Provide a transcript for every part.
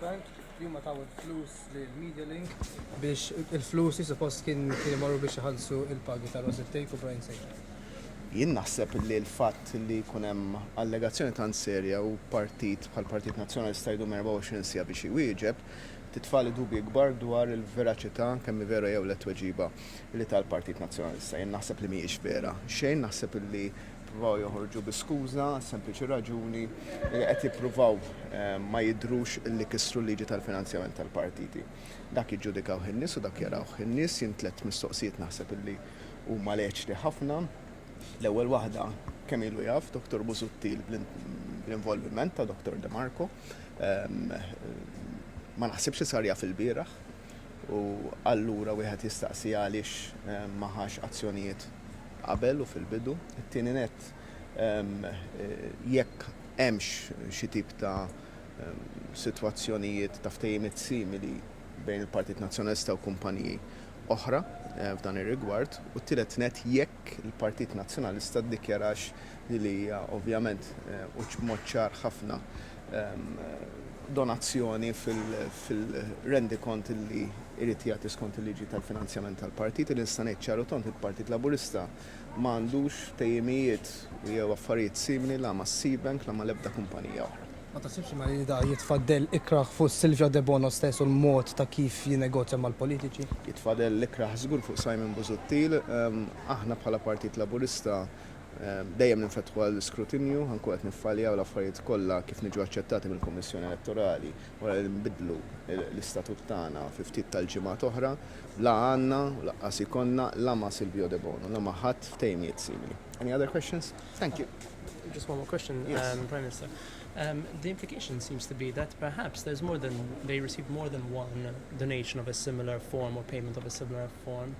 Bank jumma taw il-flus l-Media Link biex il-flus suppost kien imorru biex iħallsu il-pagi ta' Rosettejk u Brian Sejt. Jien naħseb li l-fatt li jkun hemm allegazzjoni tant serja u partit bħal Partit Nazzjonalista jdu 24 sija biex iwieġeb titfali dubji kbar dwar il-veraċità kemm vera jew le tweġiba li tal-Partit Nazzjonalista. Jien naħseb li mhijiex vera. Xejn naħseb li provaw joħorġu bi skuża, sempliċi raġuni li qed jippruvaw ma jidrux li kissru liġi tal-finanzjament tal-partiti. Dak jiġġudikaw in-nies u dak jarawh in-nies jien tliet mistoqsijiet naħseb li huma leċli ħafna. L-ewwel waħda kemm ilu jaf Dr. Busuttil bl-involviment ta' Dr. De Marco. Ma naħsibx sar jaf il-bieraħ u allura wieħed jistaqsi għaliex ma ħax azzjonijiet qabel u fil-bidu. It-tieni nett jekk hemmx xi tip ta' sitwazzjonijiet ta' ftehimiet simili bejn il-Partit Nazzjonalista u kumpaniji oħra f'dan ir-rigward u t-tielet nett jekk il-Partit Nazzjonalista ddikjarax li hija ovvjament u b'mod ċar ħafna donazzjoni fil-rendi kont li irid jagħti skont il-liġi tal-finanzjament tal-partit li nista' ngħid ċaru tont il-Partit Laburista m'għandux ftehimiet jew affarijiet simili la ma' Seabank la ma' l-ebda kumpanija oħra. Ma tasibx ma li da jitfaddel ikraħ fuq Silvio De Bono stess u l-mod ta' kif jinnegozja mal-politiċi? Jitfadel l-ikraħ żgur fuq Simon Busuttil. Aħna bħala Partit Laburista dejjem ninfetħu għall-iskrutinju, ħanku qed niffaljaw l-affarijiet kollha kif niġu aċċettati mill-Kummissjoni Elettorali wara li nbidlu l-istatut tagħna fi ftit tal-ġimgħat oħra, la għandna u laqqas ikonna la ma' Silvio De Bono, la ma' ħadd ftehimiet simili. Any other questions? Thank you. Just one more question, Yes. Prime Minister. The implication seems to be that perhaps they received more than one donation of a similar form or payment of a similar form.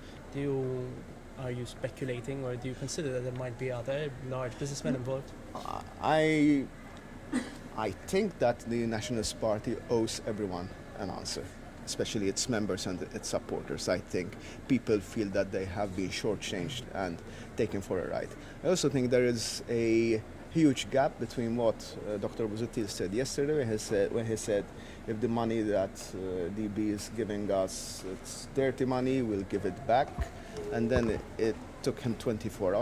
Are you speculating or do you consider that there might be other large businessmen involved? I think that the Nationalist Party owes everyone an answer, especially its members and its supporters. I think people feel that they have been shortchanged and taken for a ride. I also think there is a huge gap between what Dr. Busuttil said yesterday when he said if the money that DB is giving us, it's dirty money, we'll give it back. And then it took him 24 hours.